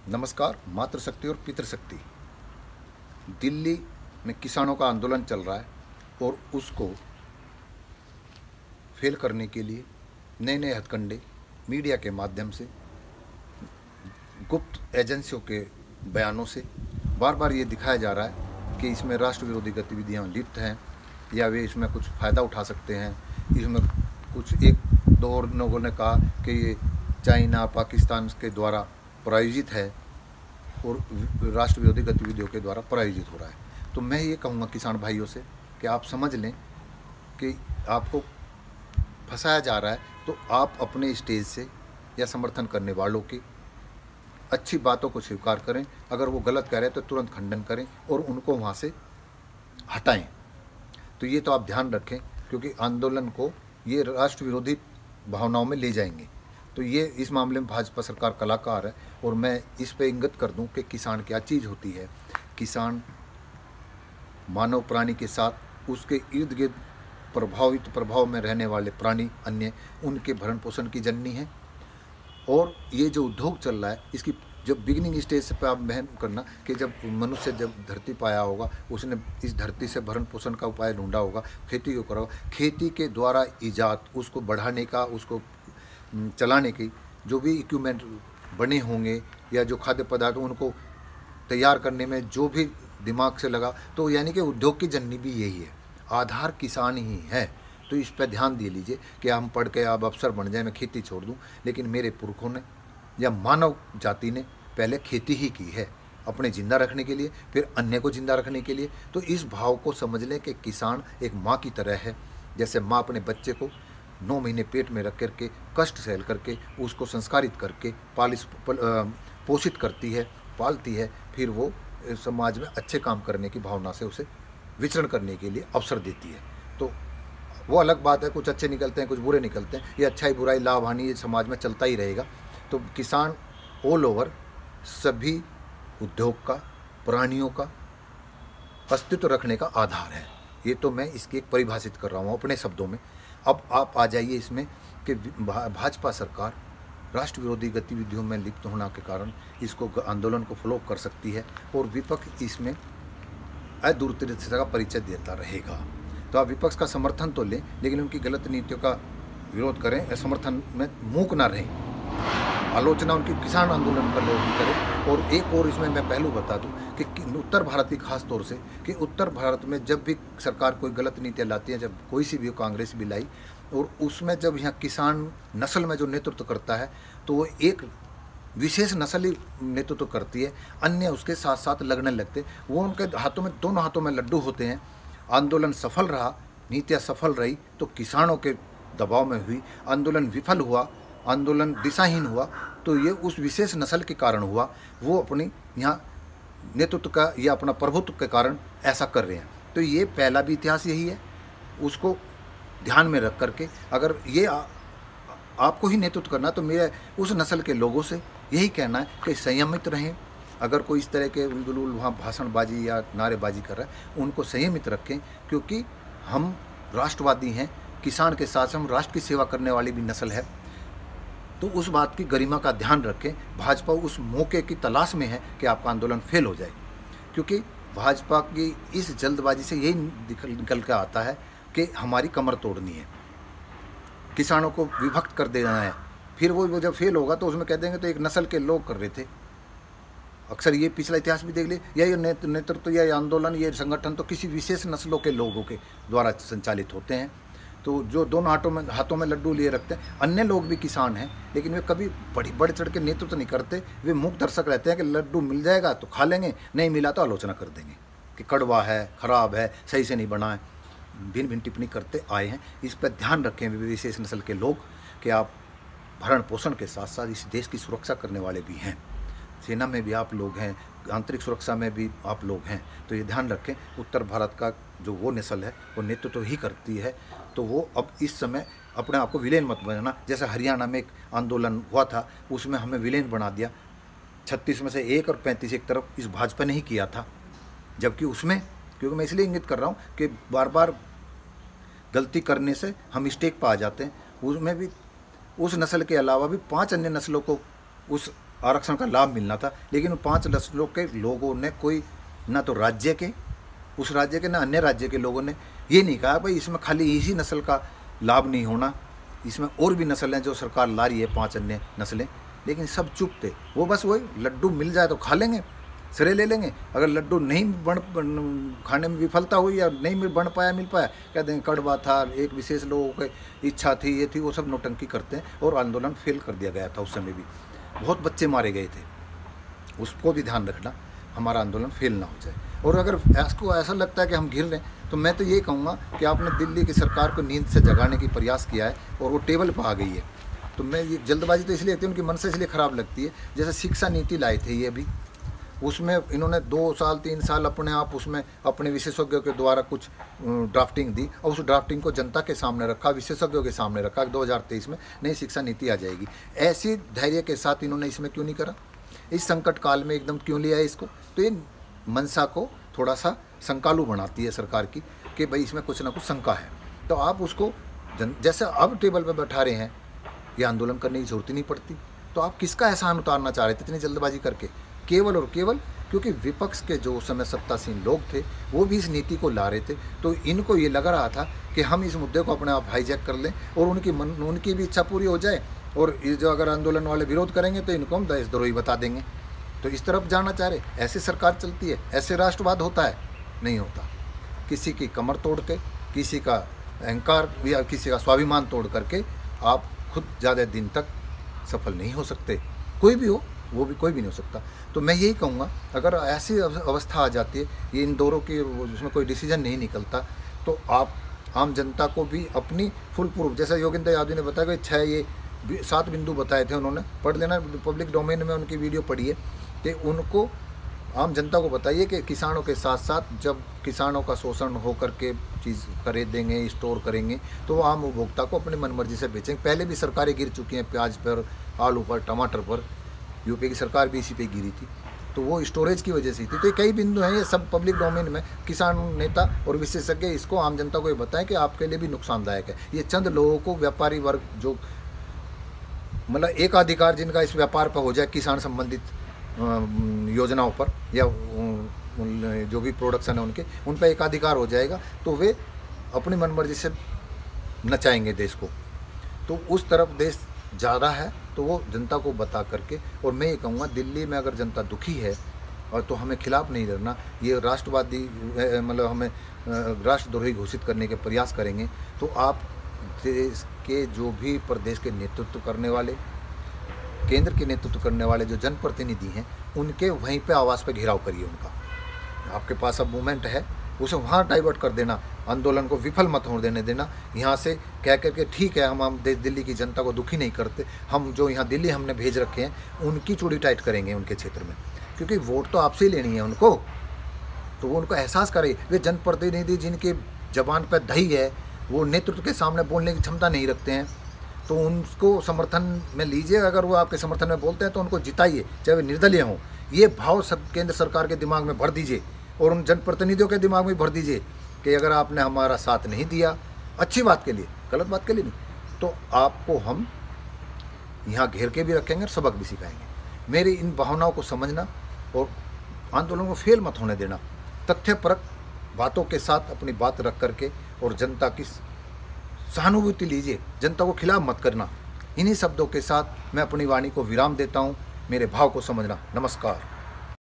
नमस्कार। मातृशक्ति और पितृशक्ति। दिल्ली में किसानों का आंदोलन चल रहा है और उसको फेल करने के लिए नए नए हथकंडे मीडिया के माध्यम से, गुप्त एजेंसियों के बयानों से बार बार ये दिखाया जा रहा है कि इसमें राष्ट्र विरोधी गतिविधियाँ लिप्त हैं या वे इसमें कुछ फ़ायदा उठा सकते हैं। इसमें कुछ एक दो और लोगों ने कहा कि ये चाइना पाकिस्तान के द्वारा प्रायोजित है और राष्ट्र विरोधी गतिविधियों के द्वारा प्रायोजित हो रहा है। तो मैं ये कहूँगा किसान भाइयों से कि आप समझ लें कि आपको फंसाया जा रहा है, तो आप अपने स्टेज से या समर्थन करने वालों की अच्छी बातों को स्वीकार करें। अगर वो गलत कह रहे हैं तो तुरंत खंडन करें और उनको वहाँ से हटाएं। तो ये तो आप ध्यान रखें, क्योंकि आंदोलन को ये राष्ट्र विरोधी भावनाओं में ले जाएंगे। तो ये इस मामले में भाजपा सरकार कलाकार है और मैं इस पे इंगित कर दूं कि किसान क्या चीज़ होती है। किसान मानव प्राणी के साथ उसके इर्द गिर्द प्रभाव में रहने वाले प्राणी अन्य, उनके भरण पोषण की जननी है। और ये जो उद्योग चल रहा है, इसकी जब बिगिनिंग स्टेज पे आप बहन करना कि जब मनुष्य जब धरती पाया होगा, उसने इस धरती से भरण पोषण का उपाय ढूंढा होगा, खेती को करा होगा। खेती के द्वारा ईजाद, उसको बढ़ाने का, उसको चलाने की जो भी इक्विपमेंट बने होंगे या जो खाद्य पदार्थ उनको तैयार करने में जो भी दिमाग से लगा, तो यानी कि उद्योग की जननी भी यही है। आधार किसान ही है। तो इस पर ध्यान दे लीजिए कि हम पढ़ के अब अफसर बन जाए, मैं खेती छोड़ दूं, लेकिन मेरे पुरखों ने या मानव जाति ने पहले खेती ही की है अपने ज़िंदा रखने के लिए, फिर अन्य को ज़िंदा रखने के लिए। तो इस भाव को समझ लें कि किसान एक माँ की तरह है। जैसे माँ अपने बच्चे को 9 महीने पेट में रख करके कष्ट सहल करके उसको संस्कारित करके पोषित करती है, पालती है, फिर वो समाज में अच्छे काम करने की भावना से उसे विचरण करने के लिए अवसर देती है। तो वो अलग बात है, कुछ अच्छे निकलते हैं, कुछ बुरे निकलते हैं। ये अच्छाई बुराई लाभ हानि ये समाज में चलता ही रहेगा। तो किसान ऑल ओवर सभी उद्योग का, प्राणियों का अस्तित्व रखने का आधार है। ये तो मैं इसकी एक परिभाषित कर रहा हूँ अपने शब्दों में। अब आप आ जाइए इसमें कि भाजपा सरकार राष्ट्र विरोधी गतिविधियों में लिप्त होने के कारण इसको आंदोलन को फ्लॉप कर सकती है और विपक्ष इसमें अदूरदर्शिता का परिचय देता रहेगा। तो आप विपक्ष का समर्थन तो लें, लेकिन उनकी गलत नीतियों का विरोध करें, समर्थन में मूक ना रहें। आलोचना उनकी किसान आंदोलन पर लोग भी करें। और एक और इसमें मैं पहलू बता दूं कि उत्तर भारत की खास तौर से कि उत्तर भारत में जब भी सरकार कोई गलत नीतियाँ लाती है, जब कोई सी भी कांग्रेस भी लाई, और उसमें जब यहाँ किसान नस्ल में जो नेतृत्व करता है तो वो एक विशेष नस्ल ही नेतृत्व करती है, अन्य उसके साथ साथ लगने लगते। वो उनके हाथों में, दोनों हाथों में लड्डू होते हैं। आंदोलन सफल रहा, नीतियाँ सफल रही तो किसानों के दबाव में हुई। आंदोलन विफल हुआ, आंदोलन दिशाहीन हुआ, तो ये उस विशेष नस्ल के कारण हुआ। वो अपनी यहाँ नेतृत्व का या अपना प्रभुत्व के कारण ऐसा कर रहे हैं। तो ये पहला भी इतिहास यही है, उसको ध्यान में रख करके अगर ये आपको ही नेतृत्व करना, तो मेरे उस नस्ल के लोगों से यही कहना है कि संयमित रहें। अगर कोई इस तरह के उलगुल वहाँ भाषणबाजी या नारेबाजी कर रहा है, उनको संयमित रखें, क्योंकि हम राष्ट्रवादी हैं। किसान के साथ हम राष्ट्र की सेवा करने वाली भी नस्ल है। तो उस बात की गरिमा का ध्यान रखें। भाजपा उस मौके की तलाश में है कि आपका आंदोलन फेल हो जाए, क्योंकि भाजपा की इस जल्दबाजी से यही निकल कर आता है कि हमारी कमर तोड़नी है, किसानों को विभक्त कर देना है। फिर वो जब फेल होगा तो उसमें कह देंगे तो एक नस्ल के लोग कर रहे थे। अक्सर ये पिछला इतिहास भी देख ले, ये नेतृत्व या आंदोलन, ये संगठन तो किसी विशेष नस्लों के लोगों के द्वारा संचालित होते हैं। तो जो दोनों हाथों में लड्डू लिए रखते हैं, अन्य लोग भी किसान हैं, लेकिन वे कभी बढ़ चढ़ के नेतृत्व नहीं करते। वे मूक दर्शक रहते हैं कि लड्डू मिल जाएगा तो खा लेंगे, नहीं मिला तो आलोचना कर देंगे कि कड़वा है, खराब है, सही से नहीं बना है। भिन्न भिन्न टिप्पणी करते आए हैं। इस पर ध्यान रखें विशेष नस्ल के लोग कि आप भरण पोषण के साथ साथ इस देश की सुरक्षा करने वाले भी हैं। सेना में भी आप लोग हैं, आंतरिक सुरक्षा में भी आप लोग हैं। तो ये ध्यान रखें, उत्तर भारत का जो वो नस्ल है वो नेतृत्व ही करती है। तो वो अब इस समय अपने आप को विलेन मत बनाना। जैसे हरियाणा में एक आंदोलन हुआ था, उसमें हमें विलेन बना दिया। 36 में से 1 और 35 एक तरफ इस भाजपा ने ही किया था। जबकि उसमें, क्योंकि मैं इसलिए इंगित कर रहा हूँ कि बार बार गलती करने से हम स्टेक पर आ जाते हैं। उसमें भी उस नस्ल के अलावा भी 5 अन्य नस्लों को उस आरक्षण का लाभ मिलना था, लेकिन उन 5 नस्लों के लोगों ने कोई ना तो राज्य के, उस राज्य के, ना अन्य राज्य के लोगों ने ये नहीं कहा भाई इसमें खाली इसी नस्ल का लाभ नहीं होना, इसमें और भी नस्ल हैं जो सरकार ला रही है 5 अन्य नस्लें, लेकिन सब चुप थे। वो बस वही लड्डू मिल जाए तो खा लेंगे, श्रेय ले लेंगे। अगर लड्डू नहीं खाने में विफलता हुई या नहीं बन पाया, मिल पाया, कह देंगे कड़वा था, एक विशेष लोगों की इच्छा थी, ये थी, वो सब नौटंकी करते हैं। और आंदोलन फेल कर दिया गया था उस समय भी, बहुत बच्चे मारे गए थे, उसको भी ध्यान रखना, हमारा आंदोलन फेल ना हो जाए। और अगर आपको ऐसा लगता है कि हम घिर रहे हैं, तो मैं तो ये कहूँगा कि आपने दिल्ली की सरकार को नींद से जगाने की प्रयास किया है और वो टेबल पर आ गई है। तो मैं ये जल्दबाजी तो इसलिए लगती है, उनकी मन से इसलिए ख़राब लगती है। जैसे शिक्षा नीति लाए थे ये भी, उसमें इन्होंने 2 साल 3 साल अपने आप उसमें अपने विशेषज्ञों के द्वारा कुछ ड्राफ्टिंग दी और उस ड्राफ्टिंग को जनता के सामने रखा, विशेषज्ञों के सामने रखा। 2023 में नई शिक्षा नीति आ जाएगी। ऐसी धैर्य के साथ इन्होंने इसमें क्यों नहीं करा? इस संकट काल में एकदम क्यों लिया है इसको? तो ये मंशा को थोड़ा सा शंकालु बनाती है सरकार की कि भाई इसमें कुछ ना कुछ शंका है। तो आप उसको जैसे अब टेबल पर बैठा रहे हैं, ये आंदोलन करने की जरूरत ही नहीं पड़ती। तो आप किसका एहसान उतारना चाह रहे थे इतनी जल्दबाजी करके? केवल और केवल क्योंकि विपक्ष के जो उस समय सत्तासीन लोग थे वो भी इस नीति को ला रहे थे, तो इनको ये लग रहा था कि हम इस मुद्दे को अपने आप हाईजैक कर लें और उनकी भी इच्छा पूरी हो जाए, और ये जो अगर आंदोलन वाले विरोध करेंगे तो इनको हम देशद्रोही बता देंगे। तो इस तरफ जाना चाह रहे। ऐसे सरकार चलती है? ऐसे राष्ट्रवाद होता है? नहीं होता। किसी की कमर तोड़ के, किसी का अहंकार या किसी का स्वाभिमान तोड़ करके आप खुद ज़्यादा दिन तक सफल नहीं हो सकते। कोई भी हो, वो भी कोई भी नहीं हो सकता। तो मैं यही कहूँगा, अगर ऐसी अवस्था आ जाती है, ये इन दौरों की उसमें कोई डिसीजन नहीं निकलता, तो आप आम जनता को भी अपनी फुल प्रूफ, जैसा योगेंद्र यादव ने बताया कि 7 बिंदु बताए थे उन्होंने, पढ़ लेना, पब्लिक डोमेन में उनकी वीडियो पढ़ी है। तो उनको आम जनता को बताइए कि किसानों के साथ साथ जब किसानों का शोषण हो करके चीज़ खरीदेंगे, स्टोर करेंगे, तो वो आम उपभोक्ता को अपनी मनमर्जी से बेचेंगे। पहले भी सरकारें गिर चुकी हैं, प्याज पर, आलू पर, टमाटर पर, यूपी की सरकार भी इसी पे गिरी थी, तो वो स्टोरेज की वजह से थी। तो ये कई बिंदु हैं, ये सब पब्लिक डोमेन में। किसान नेता और विशेषज्ञ इसको आम जनता को ये बताएं कि आपके लिए भी नुकसानदायक है। ये चंद लोगों को, व्यापारी वर्ग, जो मतलब एक अधिकार जिनका इस व्यापार पर हो जाए, किसान संबंधित योजनाओं पर या जो भी प्रोडक्शन है उनके, उन पर एकाधिकार हो जाएगा, तो वे अपनी मनमर्जी से नचाएंगे देश को। तो उस तरफ देश जा रहा है, तो वो जनता को बता करके। और मैं ये कहूँगा, दिल्ली में अगर जनता दुखी है और तो हमें खिलाफ नहीं लड़ना, ये राष्ट्रवादी मतलब हमें राष्ट्रद्रोही घोषित करने के प्रयास करेंगे, तो आप देश के जो भी प्रदेश के नेतृत्व करने वाले, केंद्र के नेतृत्व करने वाले जो जनप्रतिनिधि हैं, उनके वहीं पे आवाज़ पे घेराव करिए उनका। आपके पास अब मूवमेंट है, उसे वहाँ डाइवर्ट कर देना, आंदोलन को विफल मत होने देना। यहाँ से कह करके ठीक है, हम दिल्ली की जनता को दुखी नहीं करते, हम जो यहाँ दिल्ली हमने भेज रखे हैं उनकी चूड़ी टाइट करेंगे उनके क्षेत्र में, क्योंकि वोट तो आपसे ही लेनी है उनको। तो वो उनको एहसास करे, वे जनप्रतिनिधि जिनकी जबान पर दही है, वो नेतृत्व के सामने बोलने की क्षमता नहीं रखते हैं, तो उनको समर्थन में लीजिए। अगर वो आपके समर्थन में बोलते हैं तो उनको जिताइए, चाहे वे निर्दलीय हों। ये भाव केंद्र सरकार के दिमाग में भर दीजिए और उन जनप्रतिनिधियों के दिमाग में भर दीजिए कि अगर आपने हमारा साथ नहीं दिया, अच्छी बात के लिए, गलत बात के लिए नहीं, तो आपको हम यहाँ घेर के भी रखेंगे और सबक भी सिखाएंगे। मेरी इन भावनाओं को समझना और आंदोलन को फेल मत होने देना। तथ्यपरक बातों के साथ अपनी बात रख करके और जनता की सहानुभूति लीजिए, जनता को खिलाफ मत करना। इन्हीं शब्दों के साथ मैं अपनी वाणी को विराम देता हूँ। मेरे भाव को समझना। नमस्कार।